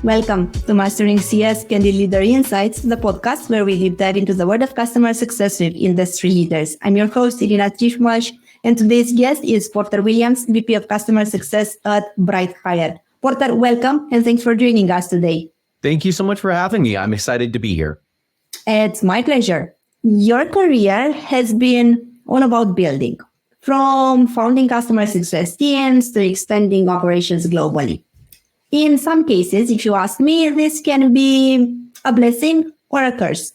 Welcome to Mastering CS Candid Leader Insights, the podcast where we deep dive into the world of customer success with industry leaders. I'm your host, Irina Cismas, and today's guest is Porter Williams, VP of Customer Success at BrightHire. Porter, welcome, and thanks for joining us today. Thank you so much for having me. I'm excited to be here. It's my pleasure. Your career has been all about building, from founding customer success teams to extending operations globally. In some cases, if you ask me, this can be a blessing or a curse.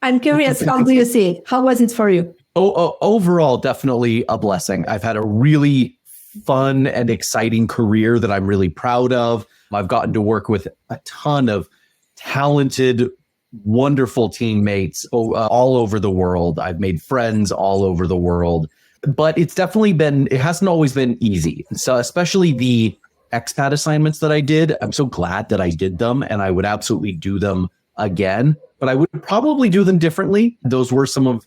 I'm curious, how do you see it? How was it for you? Overall, definitely a blessing. I've had a really fun and exciting career that I'm really proud of. I've gotten to work with a ton of talented, wonderful teammates all over the world. I've made friends all over the world, but it hasn't always been easy. So especially the expat assignments that I did, I'm so glad that I did them, and I would absolutely do them again, but I would probably do them differently. Those were some of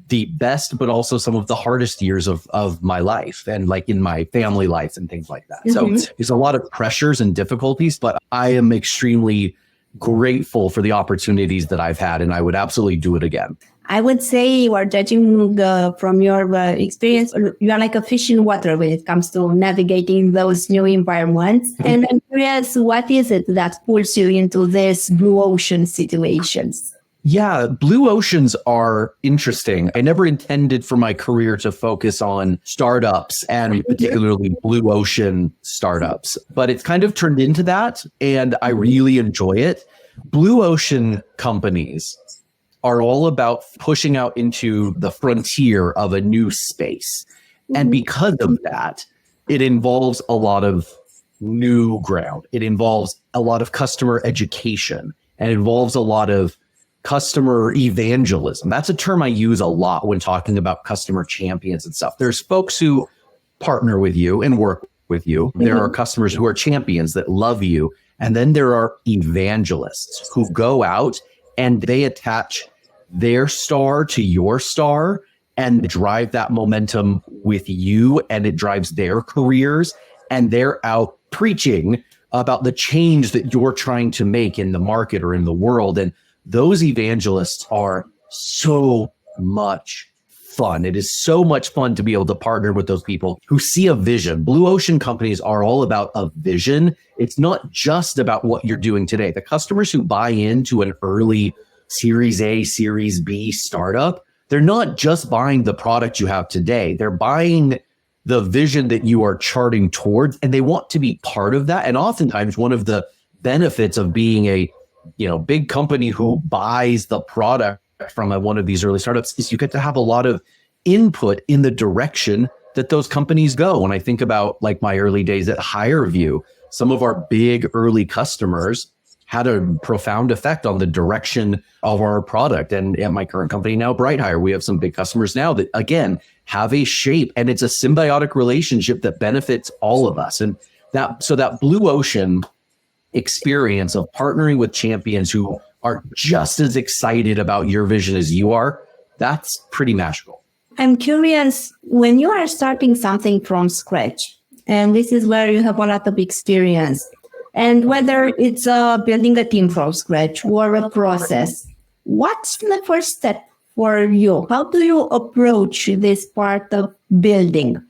the best, but also some of the hardest years of my life and like in my family life and things like that. Mm-hmm. So there's a lot of pressures and difficulties, but I am extremely grateful for the opportunities that I've had, and I would absolutely do it again. I would say you are judging from your experience, you are like a fish in water when it comes to navigating those new environments. And I'm curious, what is it that pulls you into these blue ocean situations? Yeah, blue oceans are interesting. I never intended for my career to focus on startups and particularly blue ocean startups, but it's kind of turned into that, and I really enjoy it. Blue ocean companies are all about pushing out into the frontier of a new space. And because of that, it involves a lot of new ground. It involves a lot of customer education, and it involves a lot of customer evangelism. That's a term I use a lot when talking about customer champions and stuff. There's folks who partner with you and work with you. There are customers who are champions that love you. And then there are evangelists who go out and they attach their star to your star and drive that momentum with you, and it drives their careers, and they're out preaching about the change that you're trying to make in the market or in the world. And those evangelists are so much fun. It is so much fun to be able to partner with those people who see a vision. Blue ocean companies are all about a vision. It's not just about what you're doing today. The customers who buy into an early Series A, Series B startup, they're not just buying the product you have today. They're buying the vision that you are charting towards, and they want to be part of that. And oftentimes one of the benefits of being a big company who buys the product from one of these early startups is you get to have a lot of input in the direction that those companies go. When I think about like my early days at HireVue, some of our big early customers had a profound effect on the direction of our product. And at my current company now, BrightHire, we have some big customers now that, again, have a shape, and it's a symbiotic relationship that benefits all of us. And that blue ocean experience of partnering with champions who are just as excited about your vision as you are, that's pretty magical. I'm curious, when you are starting something from scratch, and this is where you have a lot of experience, and whether it's building a team from scratch or a process, what's the first step for you? How do you approach this part of building?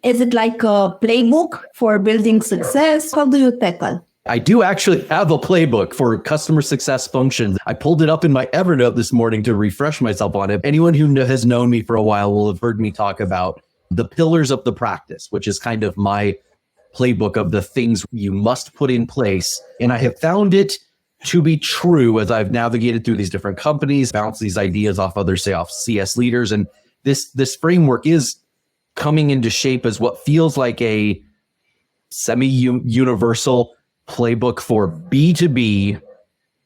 Is it like a playbook for building success? How do you tackle? I do actually have a playbook for customer success functions. I pulled it up in my Evernote this morning to refresh myself on it. Anyone who has known me for a while will have heard me talk about the pillars of the practice, which is kind of my playbook of the things you must put in place. And I have found it to be true as I've navigated through these different companies, bounced these ideas off off CS leaders. And this framework is coming into shape as what feels like a semi-universal playbook for B2B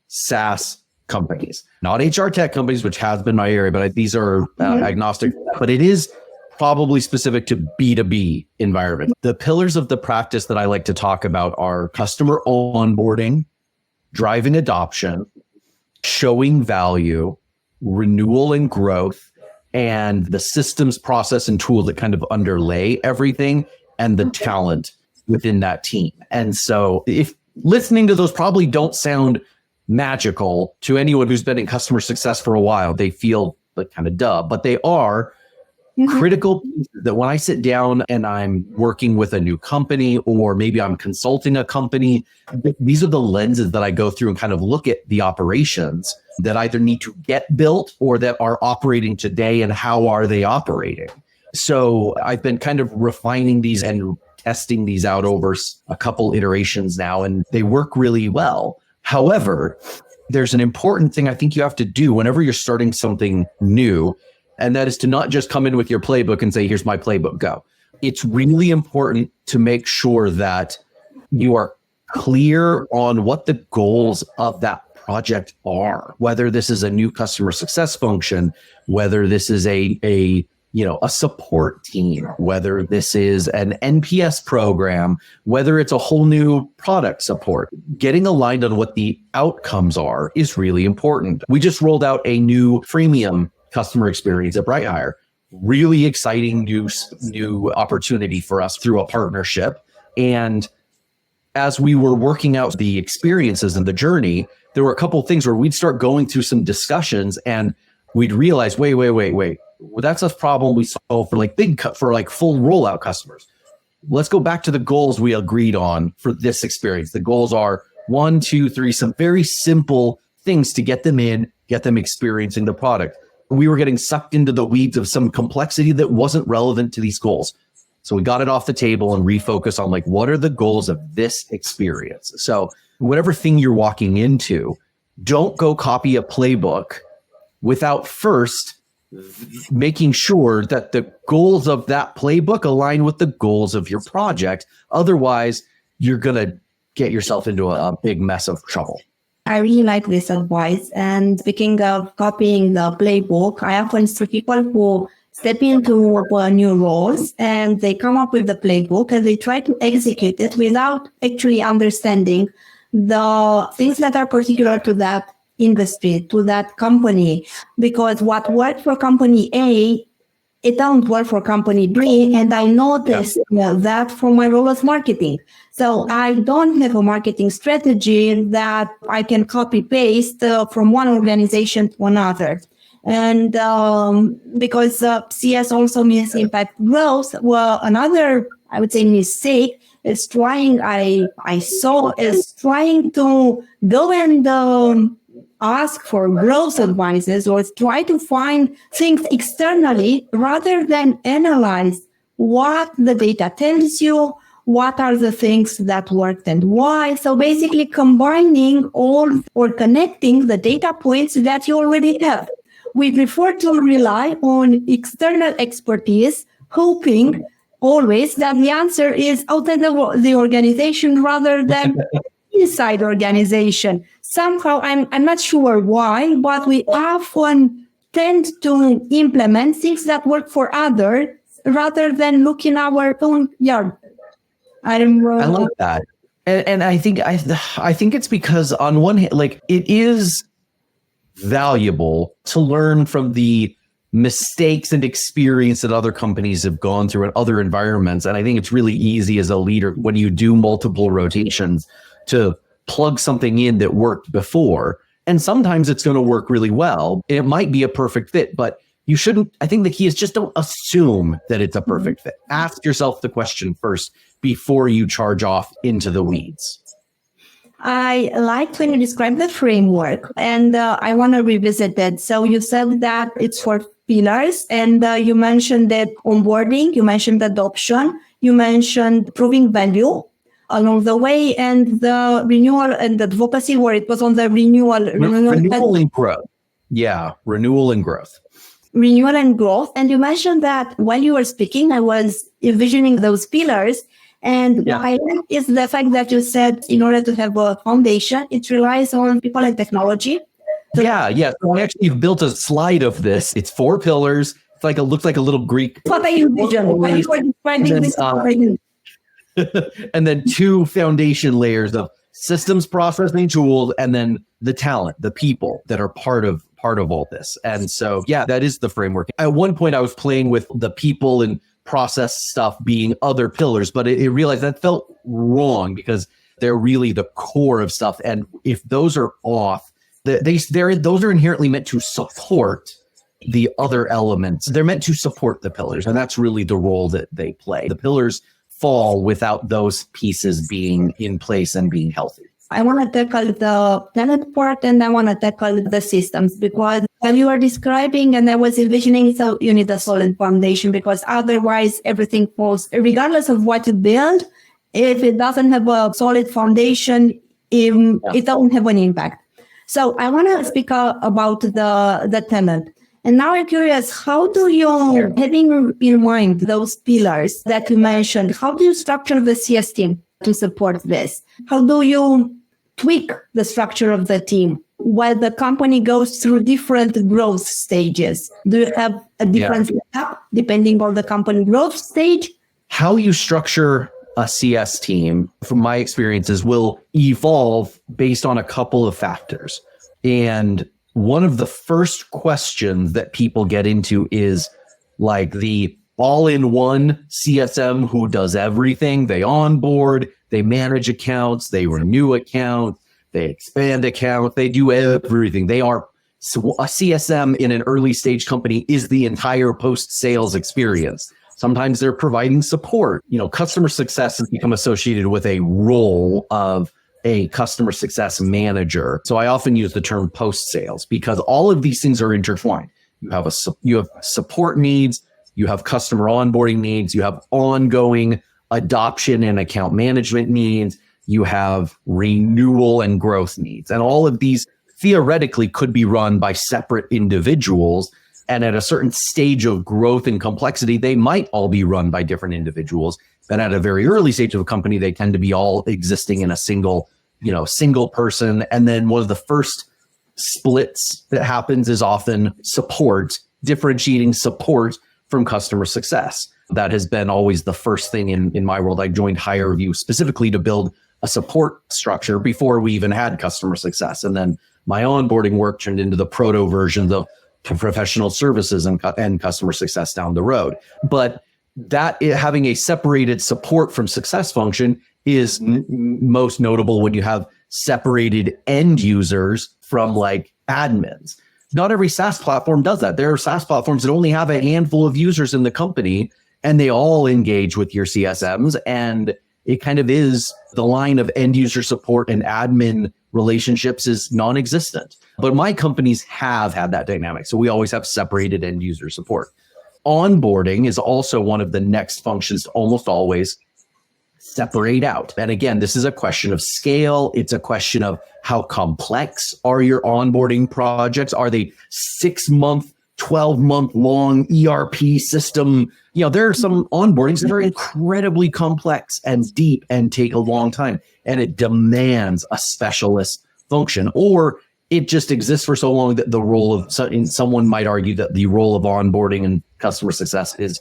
SaaS companies, not HR tech companies, which has been my area, but these are agnostic, but it is probably specific to B2B environment. The pillars of the practice that I like to talk about are customer onboarding, driving adoption, showing value, renewal and growth, and the systems, process, and tool that kind of underlay everything, and the talent within that team. And so if listening to those probably don't sound magical to anyone who's been in customer success for a while. They feel like kind of duh, but they are critical pieces that when I sit down and I'm working with a new company, or maybe I'm consulting a company, these are the lenses that I go through and kind of look at the operations that either need to get built or that are operating today, and how are they operating. So I've been kind of refining these and testing these out over a couple iterations now, and they work really well. However, there's an important thing I think you have to do whenever you're starting something new, and that is to not just come in with your playbook and say, here's my playbook, go. It's really important to make sure that you are clear on what the goals of that project are, whether this is a new customer success function, whether this is a support team, whether this is an NPS program, whether it's a whole new product support. Getting aligned on what the outcomes are is really important. We just rolled out a new freemium customer experience at BrightHire. Really exciting new opportunity for us through a partnership. And as we were working out the experiences and the journey, there were a couple of things where we'd start going through some discussions and we'd realize, wait. Well, that's a problem we solve for full rollout customers. Let's go back to the goals we agreed on for this experience. The goals are 1, 2, 3, some very simple things to get them in, get them experiencing the product. We were getting sucked into the weeds of some complexity that wasn't relevant to these goals. So we got it off the table and refocused on what are the goals of this experience? So whatever thing you're walking into, don't go copy a playbook without first making sure that the goals of that playbook align with the goals of your project. Otherwise, you're going to get yourself into a big mess of trouble. I really like this advice. And speaking of copying the playbook, I often see people who step into new roles and they come up with the playbook and they try to execute it without actually understanding the things that are particular to that industry, to that company. Because what worked for company A, it don't work for company B. And I noticed that from my role as marketing. So I don't have a marketing strategy that I can copy paste from one organization to another. And because CS also means impact growth, well, another, I would say, mistake is trying to go and ask for growth advices or try to find things externally rather than analyze what the data tells you, what are the things that worked and why. So basically combining all or connecting the data points that you already have. We prefer to rely on external expertise, hoping always that the answer is outside the organization rather than inside organization. Somehow, I'm not sure why, but we often tend to implement things that work for others rather than look in our own yard. I love that. And I think it's because on one hand, it is valuable to learn from the mistakes and experience that other companies have gone through in other environments. And I think it's really easy as a leader when you do multiple rotations to plug something in that worked before. And sometimes it's going to work really well. It might be a perfect fit, but you shouldn't. I think the key is just don't assume that it's a perfect fit. Ask yourself the question first before you charge off into the weeds. I liked when you described the framework, and I want to revisit that. So you said that it's 4 pillars, and you mentioned that onboarding, you mentioned adoption, you mentioned proving value along the way, and the renewal and advocacy, where it was on the renewal and growth. Yeah, renewal and growth. Renewal and growth. And you mentioned that while you were speaking, I was envisioning those pillars. And what I like is the fact that you said in order to have a foundation, it relies on people and technology. So I actually built a slide of this. It's 4 pillars. It looks like a little Greek. What I envisioned. And then 2 foundation layers of systems, processing tools, and then the talent, the people that are part of all this. And so, that is the framework. At one point, I was playing with the people and process stuff being other pillars, but it realized that felt wrong because They're really the core of stuff. And if those are off, those are inherently meant to support the other elements. They're meant to support the pillars. And that's really the role that they play. The pillars fall without those pieces being in place and being healthy. I want to tackle the talent part and I want to tackle the systems, because when you were describing and I was envisioning, so you need a solid foundation, because otherwise everything falls, regardless of what you build. If it doesn't have a solid foundation, it doesn't have an impact. So I want to speak about the talent. And now I'm curious, how do you, having in mind those pillars that you mentioned, how do you structure the CS team to support this? How do you tweak the structure of the team while the company goes through different growth stages? Do you have a different setup depending on the company growth stage? How you structure a CS team, from my experiences, will evolve based on a couple of factors. And one of the first questions that people get into is like the all-in-one CSM who does everything. They onboard, they manage accounts, they renew accounts, they expand accounts, they do everything. They are a CSM in an early stage company is the entire post-sales experience. Sometimes they're providing support. Customer success has become associated with a role of a customer success manager. So I often use the term post-sales because all of these things are intertwined. You have support needs, you have customer onboarding needs, you have ongoing adoption and account management needs, you have renewal and growth needs. And all of these theoretically could be run by separate individuals. And at a certain stage of growth and complexity, they might all be run by different individuals. But at a very early stage of a company, they tend to be all existing in a single person. And then one of the first splits that happens is often support, differentiating support from customer success. That has been always the first thing in my world. I joined Hire Review specifically to build a support structure before we even had customer success. And then my onboarding work turned into the proto versions of professional services and customer success down the road. But that having a separated support from success function is most notable when you have separated end users from like admins. Not every SaaS platform does that. There are SaaS platforms that only have a handful of users in the company and they all engage with your CSMs. And it kind of is the line of end user support and admin relationships is non-existent. But my companies have had that dynamic. So we always have separated end user support. Onboarding is also one of the next functions to almost always separate out. And again, this is a question of scale. It's a question of how complex are your onboarding projects? Are they 6-month, 12-month long ERP system? There are some onboardings that are incredibly complex and deep and take a long time. And it demands a specialist function, or it just exists for so long that the role of someone might argue that the role of onboarding and customer success is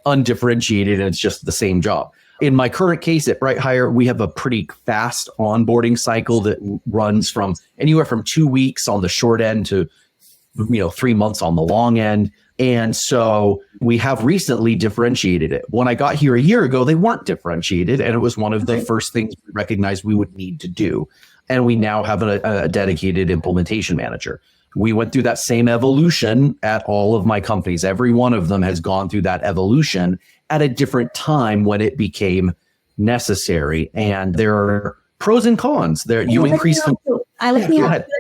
undifferentiated and it's just the same job. In my current case at BrightHire, we have a pretty fast onboarding cycle that runs from anywhere from 2 weeks on the short end to 3 months on the long end. And so we have recently differentiated it. When I got here a year ago, they weren't differentiated. And it was one of the first things we recognized we would need to do. And we now have a dedicated implementation manager. We went through that same evolution at all of my companies. Every one of them has gone through that evolution at a different time when it became necessary. And there are pros and cons. You increase. Let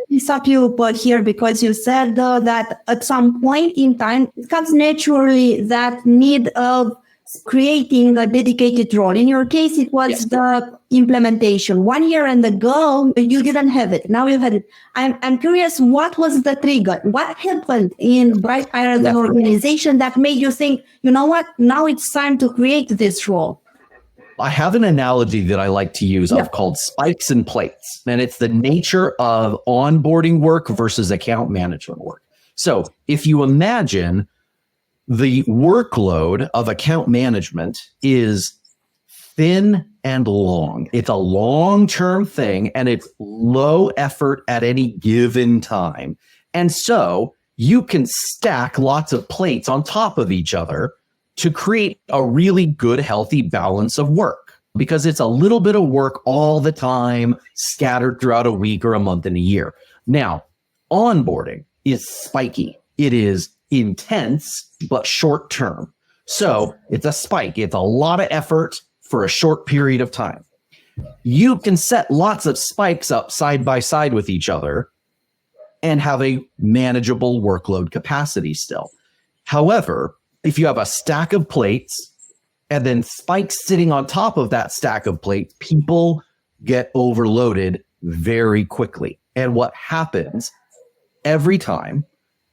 me stop you but here, because you said that at some point in time, it comes naturally that need of creating a dedicated role. In your case, it was the implementation. 1 year ago, you didn't have it. Now you had it. I'm curious, what was the trigger? What happened in BrightHire as an organization that made you think, you know what, now it's time to create this role? I have an analogy that I like to use of called spikes and plates. And it's the nature of onboarding work versus account management work. So if you imagine the workload of account management is thin and long. It's a long-term thing and it's low effort at any given time. And so you can stack lots of plates on top of each other to create a really good, healthy balance of work. because it's a little bit of work all the time, scattered throughout a week or a month and a year. Now, onboarding is spiky. It is intense, but short term. So it's a spike. It's a lot of effort for a short period of time. You can set lots of spikes up side by side with each other and have a manageable workload capacity still. However, if you have a stack of plates and then spikes sitting on top of that stack of plates, people get overloaded very quickly. And what happens every time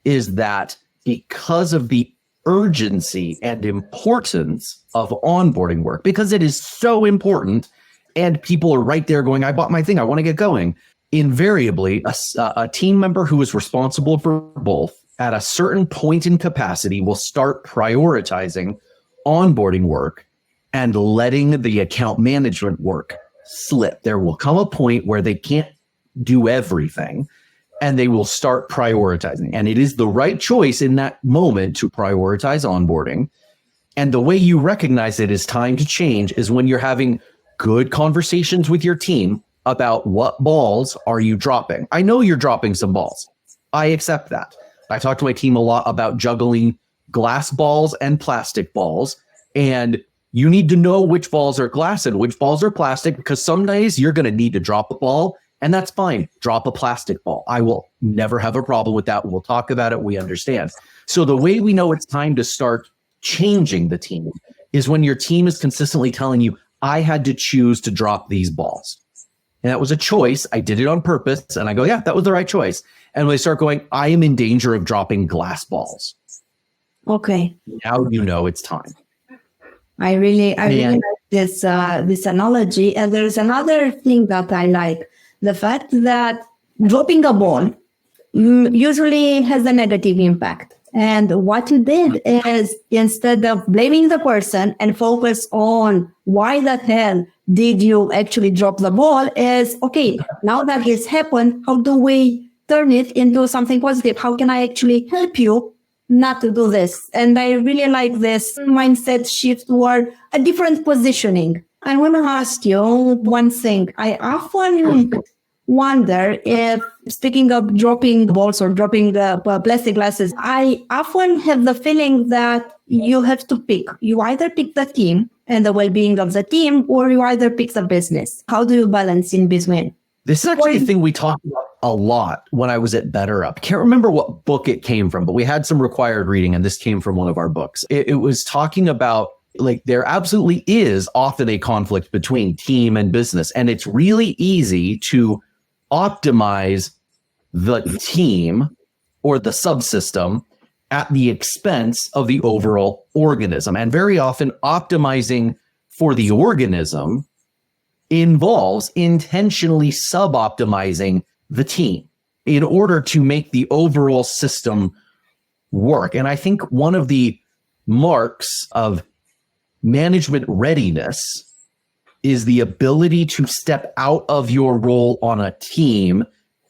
is that because of the urgency and importance of onboarding work, because it is so important and people are right there going, I bought my thing, I want to get going. Invariably, a team member who is responsible for both at a certain point in capacity will start prioritizing onboarding work and letting the account management work slip. There will come a point where they can't do everything and they will start prioritizing. And it is the right choice in that moment to prioritize onboarding. And the way you recognize it is time to change is when you're having good conversations with your team about what balls are you dropping. I know you're dropping some balls. I accept that. I talk to my team a lot about juggling glass balls and plastic balls. And you need to know which balls are glass and which balls are plastic, because some days you're going to need to drop a ball, and that's fine. Drop a plastic ball. I will never have a problem with that. We'll talk about it. We understand. So the way we know it's time to start changing the team is when your team is consistently telling you, I had to choose to drop these balls. And that was a choice. I did it on purpose. And I go, yeah, that was the right choice. And when they start going, I am in danger of dropping glass balls. Okay. Now you know it's time. I really like this analogy. And there's another thing that I like. The fact that dropping a ball usually has a negative impact. And what you did is, instead of blaming the person and focus on why the hell did you actually drop the ball, is, okay, now that this happened, how do we turn it into something positive? How can I actually help you not to do this? And I really like this mindset shift toward a different positioning. I want to ask you one thing. I often wonder if, speaking of dropping balls or dropping the plastic glasses, I often have the feeling that you have to pick. You either pick the team and the well-being of the team, or you either pick the business. How do you balance in between? This is actually a thing we talked about a lot when I was at BetterUp. Can't remember what book it came from, but we had some required reading, and this came from one of our books. It was talking about, like, there absolutely is often a conflict between team and business, and it's really easy to optimize the team or the subsystem at the expense of the overall organism. And very often optimizing for the organism involves intentionally sub-optimizing the team in order to make the overall system work. And I think one of the marks of management readiness is the ability to step out of your role on a team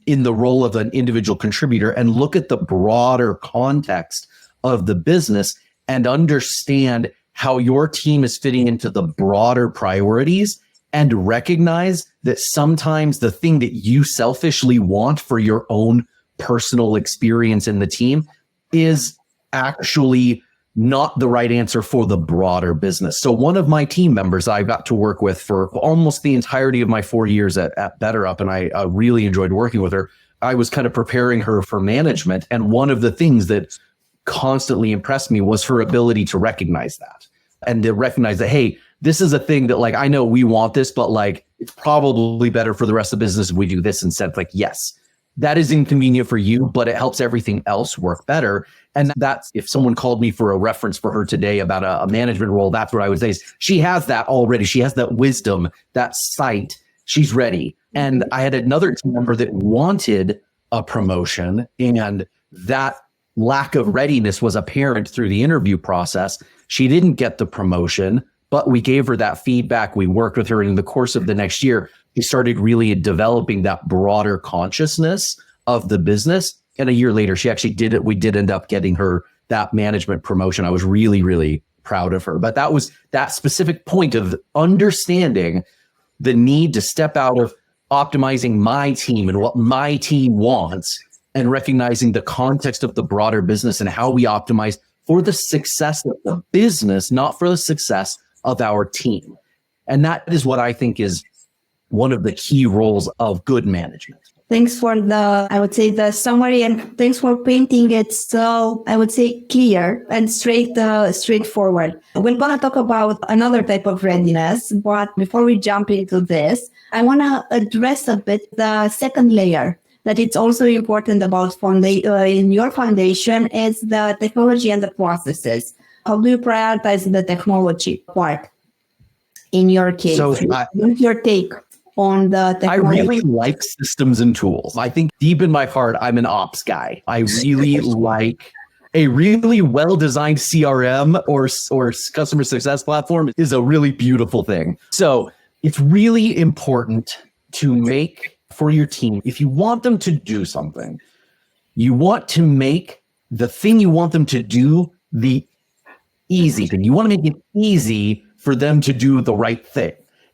in the role of an individual contributor and look at the broader context of the business and understand how your team is fitting into the broader priorities, and recognize that sometimes the thing that you selfishly want for your own personal experience in the team is actually not the right answer for the broader business. So one of my team members I got to work with for almost the entirety of my 4 years at BetterUp, and I really enjoyed working with her. I was kind of preparing her for management. And one of the things that constantly impressed me was her ability to recognize that, and to recognize that, hey, this is a thing that, like, I know we want this, but like, it's probably better for the rest of the business if we do this instead. Like, yes, that is inconvenient for you, but it helps everything else work better. And that's, if someone called me for a reference for her today about a management role, that's what I would say is she has that already. She has that wisdom, that sight. She's ready. And I had another team member that wanted a promotion, and that lack of readiness was apparent through the interview process. She didn't get the promotion, but we gave her that feedback. We worked with her, and in the course of the next year, she started really developing that broader consciousness of the business. And a year later, she actually did it. We did end up getting her that management promotion. I was really, really proud of her. But that was that specific point of understanding the need to step out of optimizing my team and what my team wants and recognizing the context of the broader business and how we optimize for the success of the business, not for the success of our team. And that is what I think is one of the key roles of good management. Thanks for the summary, and thanks for painting it so, clear and straightforward. We're going to talk about another type of readiness, but before we jump into this, I want to address a bit the second layer that it's also important about in your foundation is the technology and the processes. How do you prioritize the technology part in your case? So what's your take on the technology? I really like systems and tools. I think deep in my heart, I'm an ops guy. I really like a really well-designed CRM or customer success platform is a really beautiful thing. So it's really important to make for your team, if you want them to do something, you want to make the thing you want them to do the easy thing. You want to make it easy for them to do the right thing.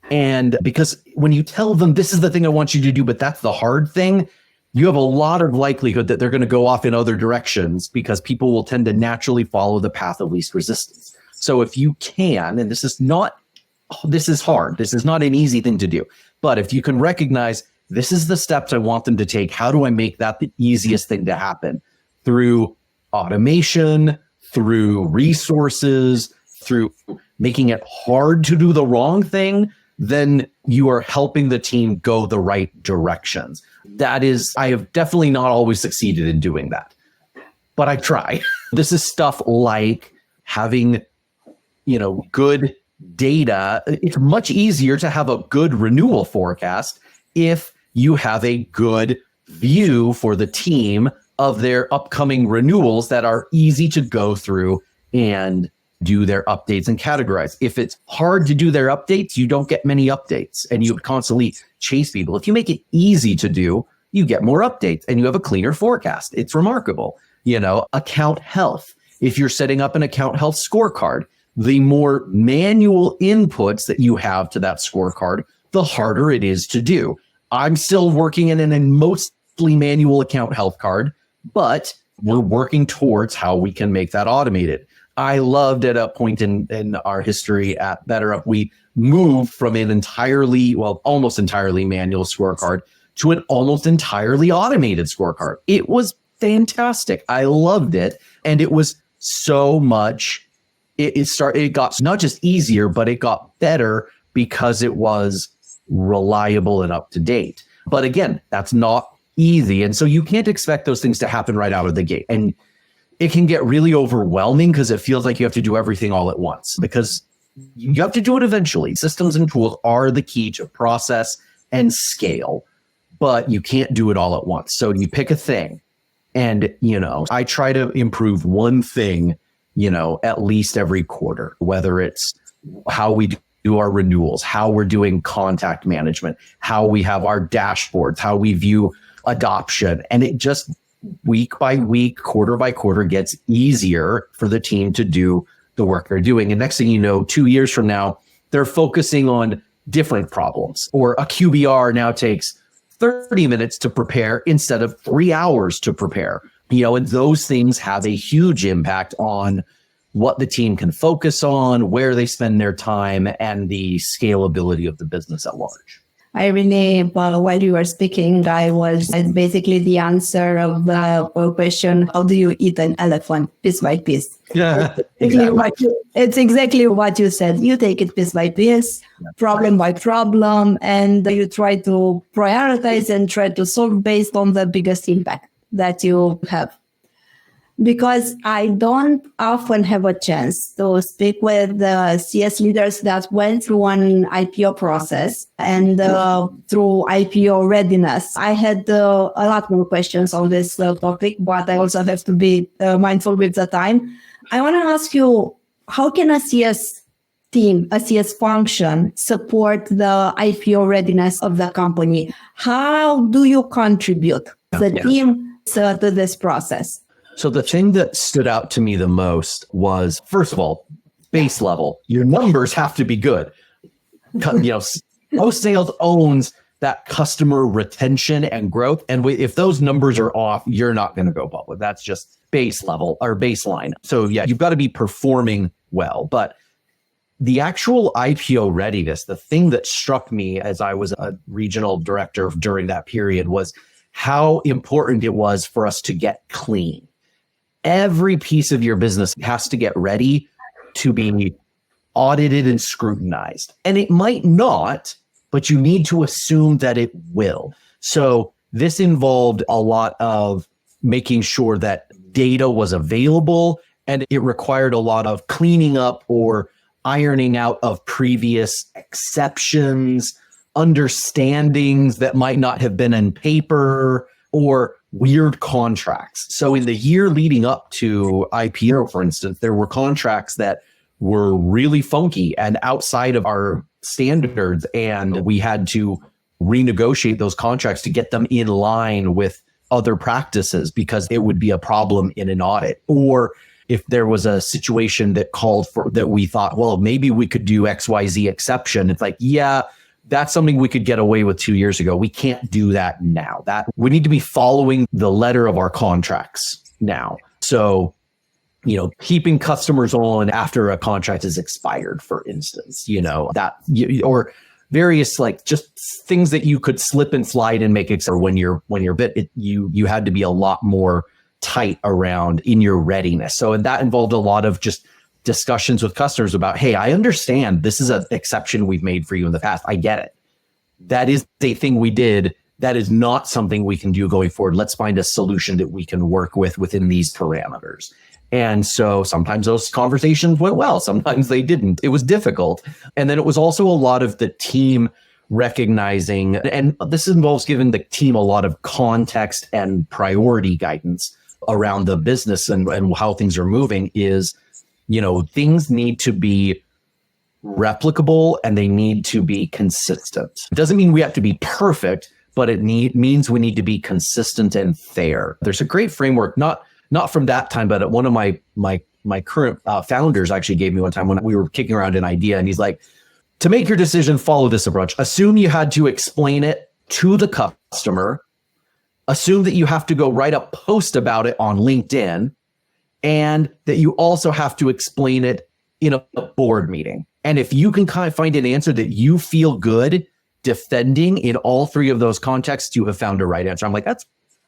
And because when you tell them this is the thing I want you to do, but that's the hard thing, you have a lot of likelihood that they're going to go off in other directions because people will tend to naturally follow the path of least resistance. So if you can, and this is hard, this is not an easy thing to do, but if you can recognize this is the steps I want them to take, how do I make that the easiest thing to happen? Through automation, through resources, through making it hard to do the wrong thing, then you are helping the team go the right directions. I have definitely not always succeeded in doing that, but I try. This is stuff like having, good data. It's much easier to have a good renewal forecast if you have a good view for the team of their upcoming renewals that are easy to go through and do their updates and categorize. If it's hard to do their updates, you don't get many updates and you constantly chase people. If you make it easy to do, you get more updates and you have a cleaner forecast. It's remarkable. Account health. If you're setting up an account health scorecard, the more manual inputs that you have to that scorecard, the harder it is to do. I'm still working in a mostly manual account health card, but we're working towards how we can make that automated. I loved at a point in our history at BetterUp, we moved from an almost entirely manual scorecard to an almost entirely automated scorecard. It was fantastic. I loved it. And it was so much, it got not just easier, but it got better because it was reliable and up to date. But again, that's not easy. And so you can't expect those things to happen right out of the gate. And it can get really overwhelming because it feels like you have to do everything all at once because you have to do it eventually. Systems and tools are the key to process and scale, but you can't do it all at once. So you pick a thing and, I try to improve one thing, at least every quarter, whether it's how we do our renewals, how we're doing contact management, how we have our dashboards, how we view adoption. And it just week by week, quarter by quarter gets easier for the team to do the work they're doing. And next thing you know, 2 years from now, they're focusing on different problems, or a QBR now takes 30 minutes to prepare instead of 3 hours to prepare. And those things have a huge impact on what the team can focus on, where they spend their time, and the scalability of the business at large. Irina, while you were speaking, I was basically the answer of the question, how do you eat an elephant piece by piece? Yeah, It's exactly what you said. You take it piece by piece, problem by problem, and you try to prioritize and try to solve based on the biggest impact that you have. Because I don't often have a chance to speak with CS leaders that went through an IPO process and through IPO readiness. I had a lot more questions on this topic, but I also have to be mindful with the time. I want to ask you, how can a CS team, a CS function, support the IPO readiness of the company? How do you contribute the team to this process? So the thing that stood out to me the most was, first of all, base level. Your numbers have to be good. Post sales owns that customer retention and growth. And if those numbers are off, you're not going to go public. That's just base level or baseline. So yeah, you've got to be performing well. But the actual IPO readiness, the thing that struck me as I was a regional director during that period was how important it was for us to get clean. Every piece of your business has to get ready to be audited and scrutinized. And it might not, but you need to assume that it will. So this involved a lot of making sure that data was available, and it required a lot of cleaning up or ironing out of previous exceptions, understandings that might not have been in paper, or weird contracts. So in the year leading up to IPO, for instance, there were contracts that were really funky and outside of our standards, and we had to renegotiate those contracts to get them in line with other practices because it would be a problem in an audit. Or if there was a situation that called for that, we thought, well, maybe we could do XYZ exception. It's like, yeah, that's something we could get away with 2 years ago. We can't do that now. That we need to be following the letter of our contracts now. So, keeping customers on after a contract is expired, for instance, or various just things that you could slip and slide and make it. Or when you're bit, you had to be a lot more tight around in your readiness. So, and that involved a lot of just discussions with customers about, hey, I understand this is an exception we've made for you in the past. I get it. That is a thing we did. That is not something we can do going forward. Let's find a solution that we can work with within these parameters. And so sometimes those conversations went well. Sometimes they didn't. It was difficult. And then it was also a lot of the team recognizing, and this involves giving the team a lot of context and priority guidance around the business and how things are moving is, things need to be replicable and they need to be consistent. It doesn't mean we have to be perfect, but it means we need to be consistent and fair. There's a great framework, not from that time, but one of my current founders actually gave me one time when we were kicking around an idea, and he's like, to make your decision, follow this approach. Assume you had to explain it to the customer. Assume that you have to go write a post about it on LinkedIn, and that you also have to explain it in a board meeting. And if you can kind of find an answer that you feel good defending in all three of those contexts, you have found a right answer. I'm like,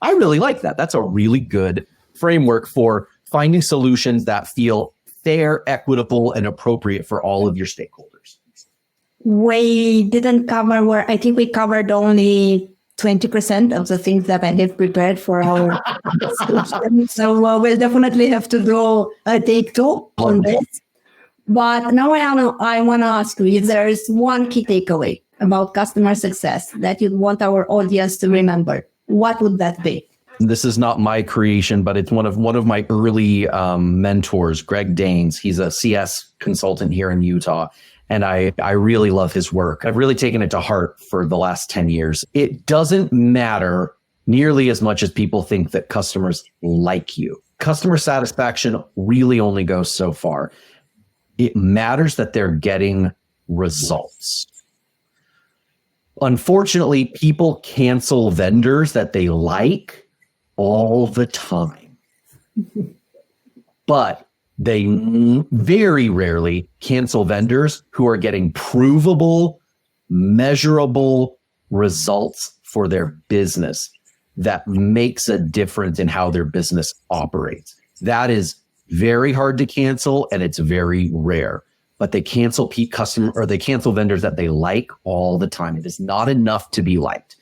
I really like that. That's a really good framework for finding solutions that feel fair, equitable, and appropriate for all of your stakeholders. We didn't cover where I think we covered only 20% of the things that I have prepared for our discussion. So we'll definitely have to do a take two on this. But now I want to ask you if there is one key takeaway about customer success that you'd want our audience to remember, what would that be? This is not my creation, but it's one of my early mentors, Greg Danes. He's a CS consultant here in Utah, and I really love his work. I've really taken it to heart for the last 10 years. It doesn't matter nearly as much as people think that customers like you. Customer satisfaction really only goes so far. It matters that they're getting results. Unfortunately, people cancel vendors that they like all the time, but they very rarely cancel vendors who are getting provable, measurable results for their business that makes a difference in how their business operates. That is very hard to cancel, and it's very rare. But they cancel they cancel vendors that they like all the time. It is not enough to be liked.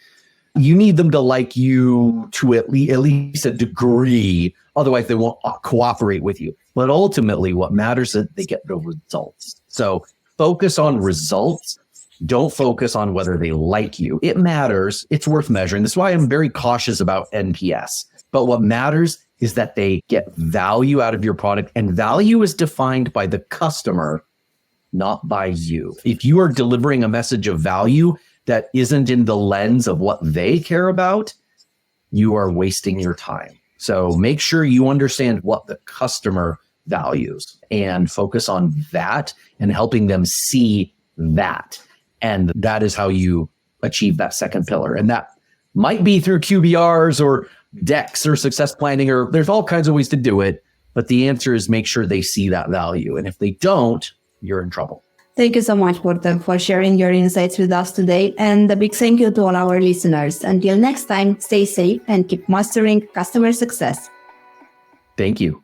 You need them to like you to at least a degree. Otherwise, they won't cooperate with you. But ultimately, what matters is that they get the results. So focus on results. Don't focus on whether they like you. It matters. It's worth measuring. That's why I'm very cautious about NPS. But what matters is that they get value out of your product. And value is defined by the customer, not by you. If you are delivering a message of value that isn't in the lens of what they care about, you are wasting your time. So make sure you understand what the customer values and focus on that and helping them see that. And that is how you achieve that second pillar. And that might be through QBRs or decks or success planning, or there's all kinds of ways to do it. But the answer is make sure they see that value. And if they don't, you're in trouble. Thank you so much, Gordon, for sharing your insights with us today. And a big thank you to all our listeners. Until next time, stay safe and keep mastering customer success. Thank you.